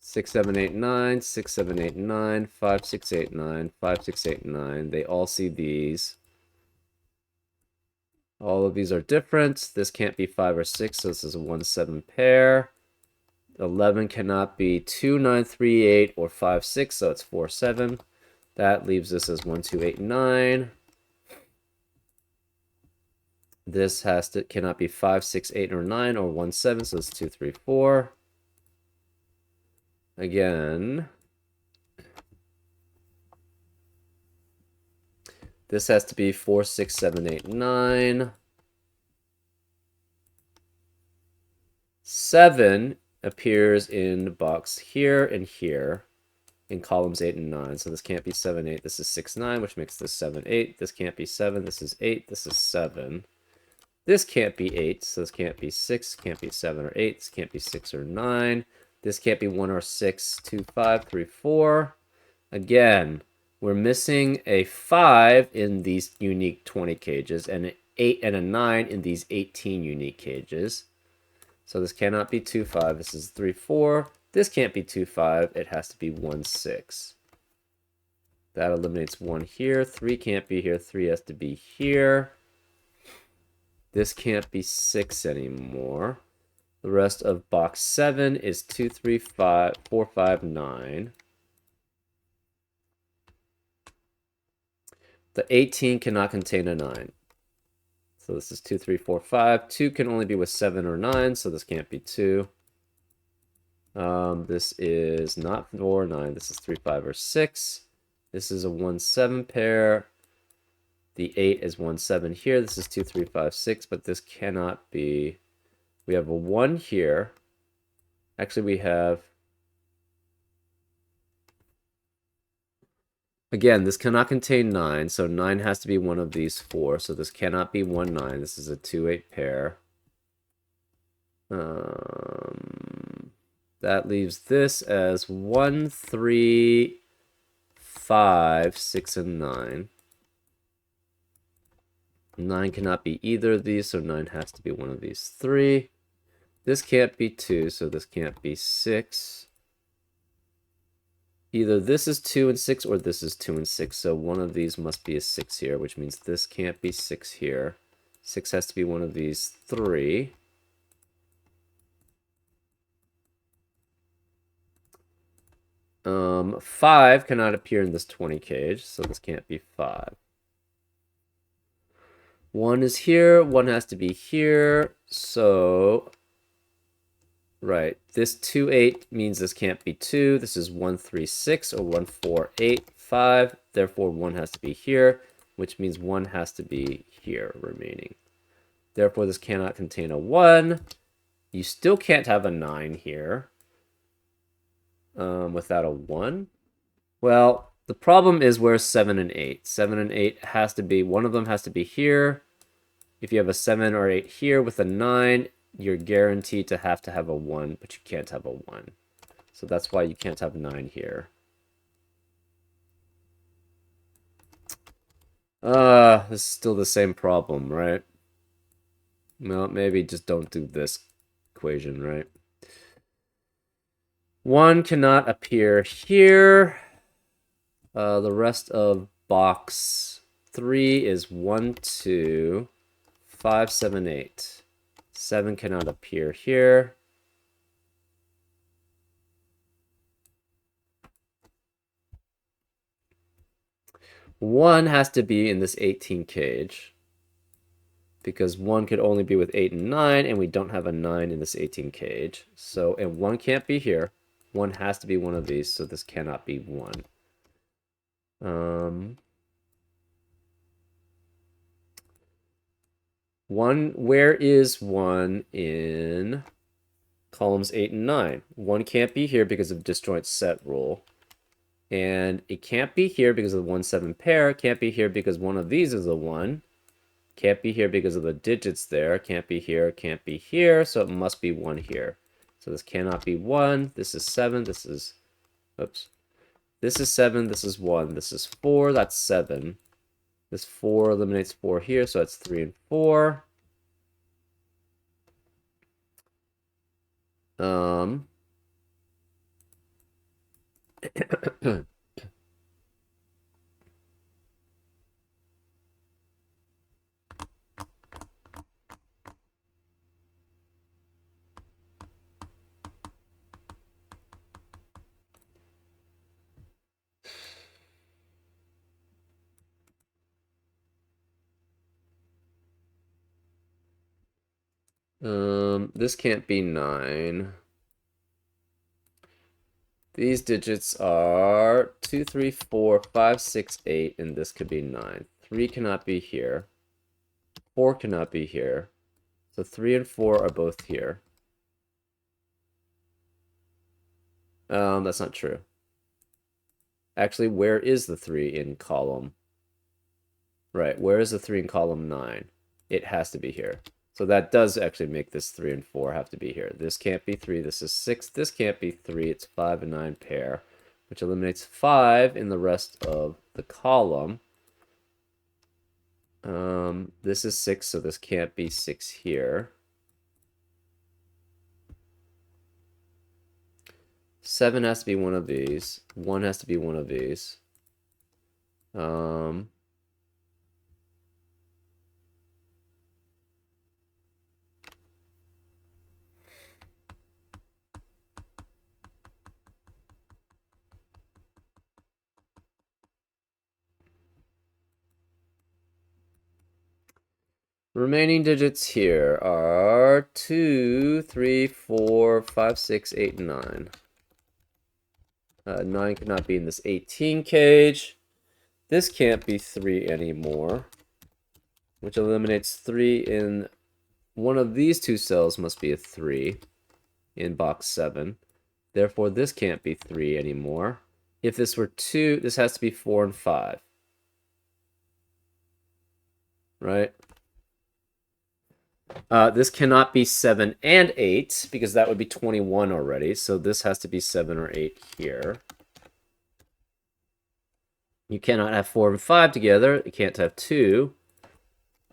S1: 6, 7, 8, 9. 6, 7, 8, 9. 5, 6, 8, 9. 5, 6, 8, 9. They all see these. All of these are different. This can't be 5 or 6, so this is a 1, 7 pair. 11 cannot be 2, 9, 3, 8, or 5, 6, so it's 4, 7. That leaves us as 1, 2, 8, 9. This cannot be 5, 6, 8, or 9, or 1, 7, so it's 2, 3, 4. Again, this has to be 4, 6, 7, 8, 9. 7 appears in box here and here in columns 8 and 9. So this can't be 7, 8. This is 6, 9, which makes this 7, 8. This can't be 7. This is 8. This is 7. This can't be 8. So this can't be 6. Can't be 7 or 8. This can't be 6 or 9. This can't be 1 or 6. 2, 5, 3, 4. Again, we're missing a 5 in these unique 20 cages and an 8 and a 9 in these 18 unique cages. So this cannot be 2, 5. This is 3, 4. This can't be 2, 5. It has to be 1, 6. That eliminates 1 here. 3 can't be here. 3 has to be here. This can't be 6 anymore. The rest of box 7 is 2, 3, 5, 4, 5, 9. The 18 cannot contain a 9. So this is 2, 3, 4, 5. 2 can only be with 7 or 9, so this can't be 2. This is not 4 or 9. This is 3, 5, or 6. This is a 1, 7 pair. The 8 is 1, 7 here. This is 2, 3, 5, 6, but this cannot be. We have a 1 here. Actually, we have. Again, this cannot contain 9, so 9 has to be one of these 4. So this cannot be 1, 9. This is a 2, 8 pair. That leaves this as 1, 3, 5, 6, and 9. 9 cannot be either of these, so 9 has to be one of these 3. This can't be 2, so this can't be 6. Either this is 2 and 6 or this is 2 and 6, so one of these must be a 6 here, which means this can't be 6 here. 6 has to be one of these 3. Five cannot appear in this 20 cage, so this can't be 5. 1 is here, 1 has to be here, so right, this 2, 8 means this can't be 2. This is 1, 3, 6, or 1, 4, 8, 5. Therefore, 1 has to be here, which means 1 has to be here remaining. Therefore, this cannot contain a 1. You still can't have a 9 here without a 1. Well, the problem is where's 7 and 8? 7 and 8 has to be, one of them has to be here. If you have a 7 or 8 here with a 9, you're guaranteed to have a 1, but you can't have a 1. So that's why you can't have 9 here. This is still the same problem, right? Well, maybe just don't do this equation, right? 1 cannot appear here. The rest of box 3 is 1, 2, 5, 7, 8. 7 cannot appear here. One has to be in this 18 cage because 1 could only be with 8 and 9, and we don't have a 9 in this 18 cage. So, and 1 can't be here. 1 has to be one of these, so this cannot be 1. Where is 1 in columns 8 and 9? 1 can't be here because of disjoint set rule. And it can't be here because of the 1, 7 pair. It can't be here because one of these is a 1. Can't be here because of the digits there. Can't be here, can't be here. So it must be 1 here. So this cannot be 1. This is 7. This is, oops. This is 7. This is 1. This is 4. That's 7. This 4 eliminates 4 here. So that's 3 and 4. This can't be 9. These digits are 2, 3, 4, 5, 6, 8, and this could be 9. 3 cannot be here. 4 cannot be here. So 3 and 4 are both here. That's not true. Actually, where is the 3 in column? Right, where is the 3 in column 9? It has to be here. So that does actually make this 3 and 4 have to be here. This can't be 3, this is 6, this can't be 3, it's 5 and 9 pair, which eliminates 5 in the rest of the column. This is 6, so this can't be 6 here. 7 has to be one of these. 1 has to be one of these. Remaining digits here are 2, 3, 4, 5, 6, 8, and 9. 9 cannot be in this 18 cage. This can't be 3 anymore, which eliminates 3 in one of these two cells must be a 3 in box 7. Therefore, this can't be 3 anymore. If this were 2, this has to be 4 and 5. Right? This cannot be 7 and 8, because that would be 21 already. So this has to be 7 or 8 here. You cannot have 4 and 5 together. You can't have 2.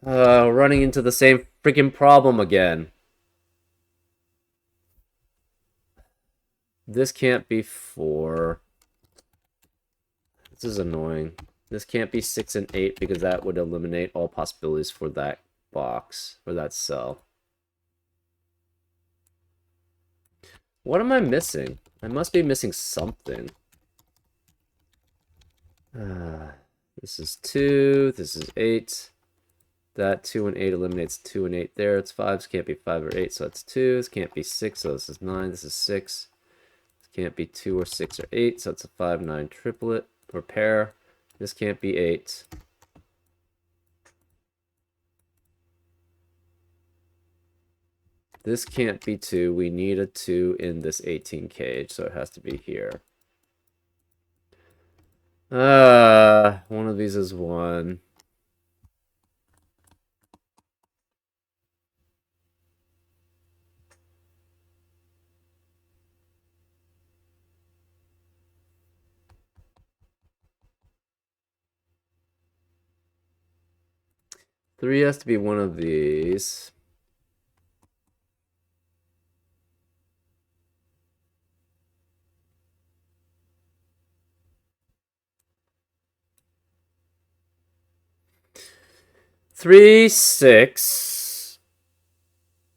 S1: Running into the same freaking problem again. This can't be 4. This is annoying. This can't be 6 and 8, because that would eliminate all possibilities for that box, for that cell. What am I missing? I must be missing something. This is 2, this is 8. That 2 and 8 eliminates 2 and 8 there. It's 5. This can't be 5 or 8, so that's 2. This can't be 6, so this is 9. This is 6. This can't be 2 or 6 or 8, so it's a 5, 9 triplet or pair. This can't be 8. This can't be 2. We need a 2 in this 18 cage, so it has to be here. One of these is 1. Three has to be one of these. Three, 6.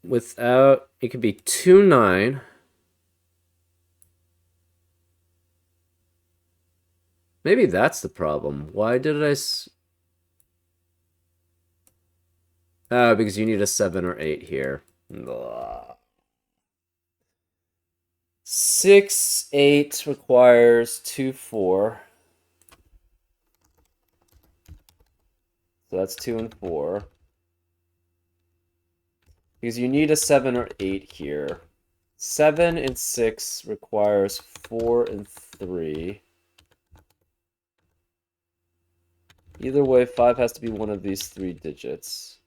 S1: Without, it could be 2, 9. Maybe that's the problem. Why did I... Oh, because you need a 7 or 8 here. Ugh. 6, 8 requires 2, 4. So that's 2 and 4. Because you need a 7 or 8 here. 7 and 6 requires 4 and 3. Either way, 5 has to be one of these 3 digits.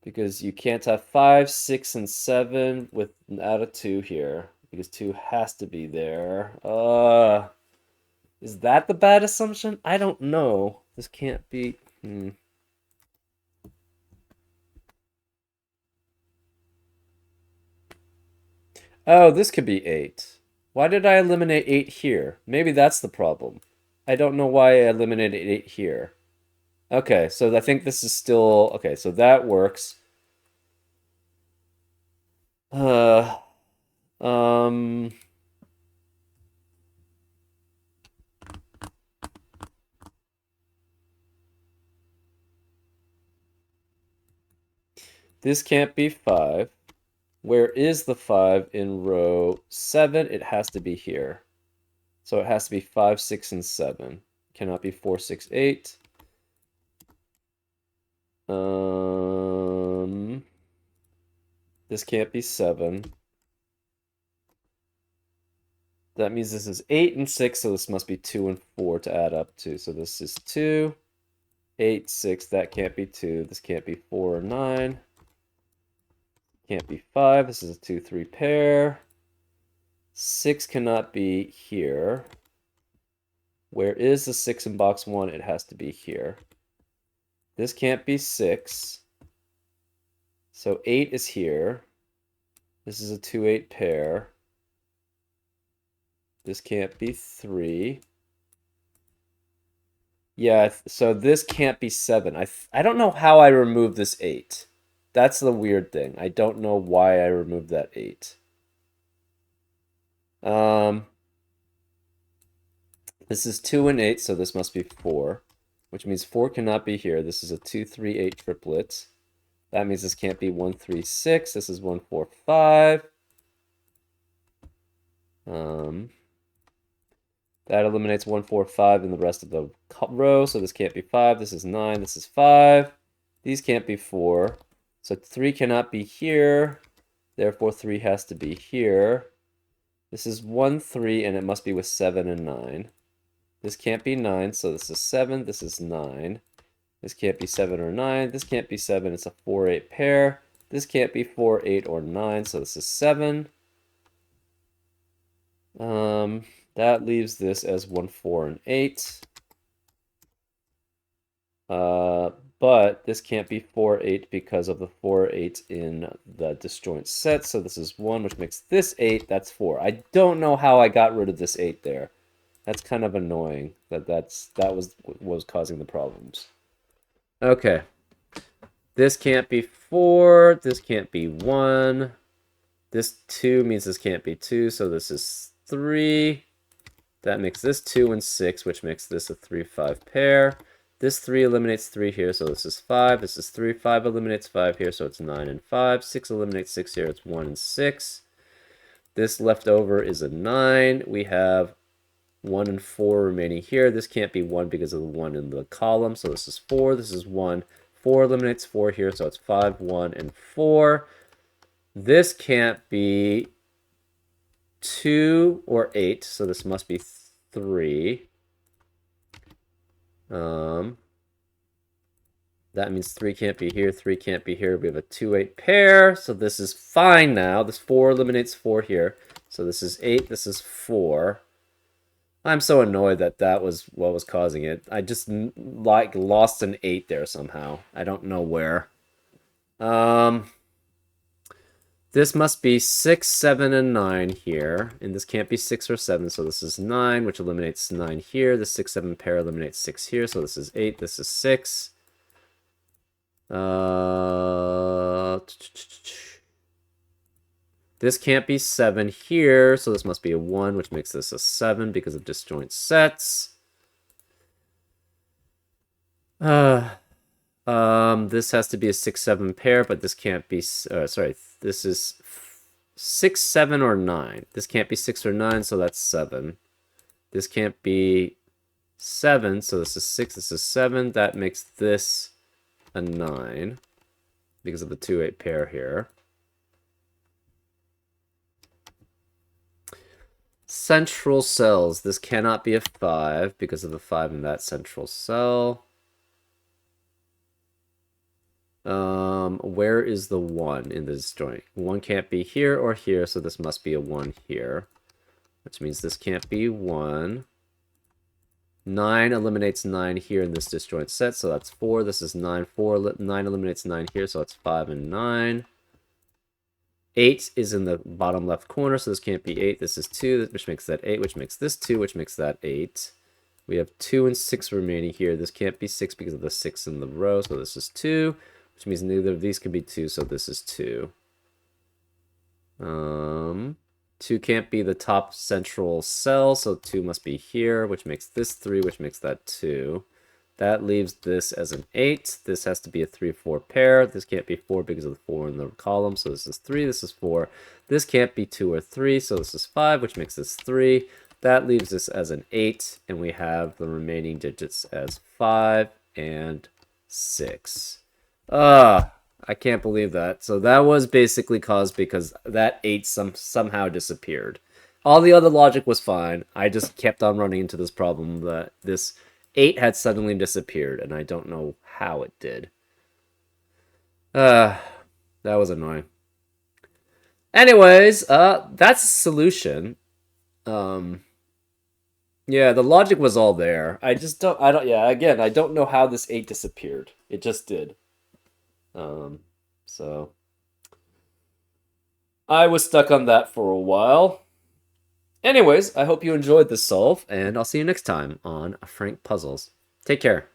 S1: Because you can't have 5, 6, and 7 without a 2 here. Because 2 has to be there. Is that the bad assumption? I don't know. This can't be... Oh, this could be 8. Why did I eliminate 8 here? Maybe that's the problem. I don't know why I eliminated 8 here. Okay, so I think this is still... Okay, so that works. Um... This can't be 5. Where is the 5 in row 7? It has to be here. So it has to be 5, 6, and 7. Cannot be 4, 6, 8. This can't be 7. That means this is 8 and 6, so this must be 2 and 4 to add up to. So this is 2, 8, 6. That can't be 2. This can't be 4 or 9. Can't be 5. This is a 2, 3 pair. 6 cannot be here. Where is the 6 in box 1? It has to be here. This can't be 6. So 8 is here. This is a 2, 8 pair. This can't be 3. Yeah, so this can't be 7. I don't know how I removed this 8. That's the weird thing. I don't know why I removed that 8. This is 2 and 8, so this must be 4, which means 4 cannot be here. This is a 2, 3, 8 triplet. That means this can't be 1, 3, 6. This is 1, 4, 5. That eliminates 1, 4, 5 in the rest of the row, so this can't be 5. This is 9. This is 5. These can't be 4. So 3 cannot be here. Therefore, 3 has to be here. This is 1, 3, and it must be with 7 and 9. This can't be 9, so this is 7. This is 9. This can't be 7 or 9. This can't be 7. It's a 4, 8 pair. This can't be 4, 8, or 9, so this is 7. That leaves this as 1, 4, and 8. But this can't be 4, 8 because of the 4, 8 in the disjoint set. So this is 1, which makes this 8. That's 4. I don't know how I got rid of this 8 there. That's kind of annoying. That was what was causing the problems. Okay. This can't be 4. This can't be 1. This 2 means this can't be 2, so this is 3. That makes this 2 and 6, which makes this a 3, 5 pair. This 3 eliminates 3 here, so this is 5. This is 3. 5 eliminates 5 here, so it's 9 and 5. 6 eliminates 6 here, it's 1 and 6. This left over is a 9. We have 1 and 4 remaining here. This can't be 1 because of the 1 in the column, so this is 4. This is 1. 4 eliminates 4 here, so it's 5, 1, and 4. This can't be 2 or 8, so this must be 3. That means 3 can't be here, 3 can't be here. We have a 2, 8 pair, so this is fine now. This 4 eliminates 4 here. So this is 8, this is 4. I'm so annoyed that that was what was causing it. I just, like, lost an 8 there somehow. I don't know where. This must be 6, 7, and 9 here. And this can't be 6 or 7, so this is 9, which eliminates 9 here. The 6, 7 pair eliminates 6 here, so this is 8, this is 6. This can't be 7 here, so this must be a 1, which makes this a 7 because of disjoint sets. This has to be a 6, 7 pair, but this can't be, sorry, this is 6, 7, or 9. This can't be 6 or 9, so that's 7. This can't be 7, so this is 6, this is 7. That makes this a 9 because of the 2, 8 pair here. Central cells. This cannot be a 5 because of the 5 in that central cell. Where is the 1 in this joint? 1 can't be here or here, so this must be a 1 here. Which means this can't be 1. 9 eliminates 9 here in this disjoint set, so that's 4. This is 9. 9 eliminates 9 here, so it's 5 and 9. 8 is in the bottom left corner, so this can't be 8. This is 2, which makes that 8, which makes this 2, which makes that 8. We have 2 and 6 remaining here. This can't be 6 because of the 6 in the row, so this is 2, which means neither of these can be 2, so this is 2. 2 can't be the top central cell, so 2 must be here, which makes this 3, which makes that 2. That leaves this as an 8. This has to be a 3-4 pair. This can't be 4 because of the 4 in the column, so this is 3, this is 4. This can't be 2 or 3, so this is 5, which makes this 3. That leaves this as an 8, and we have the remaining digits as 5 and 6. I can't believe that. So that was basically caused because that 8 somehow disappeared. All the other logic was fine. I just kept on running into this problem that this 8 had suddenly disappeared, and I don't know how it did. That was annoying. Anyways, that's a solution. Yeah, the logic was all there. Again, I don't know how this 8 disappeared. It just did. So I was stuck on that for a while. Anyways, I hope you enjoyed this solve, and I'll see you next time on Frank Puzzles. Take care.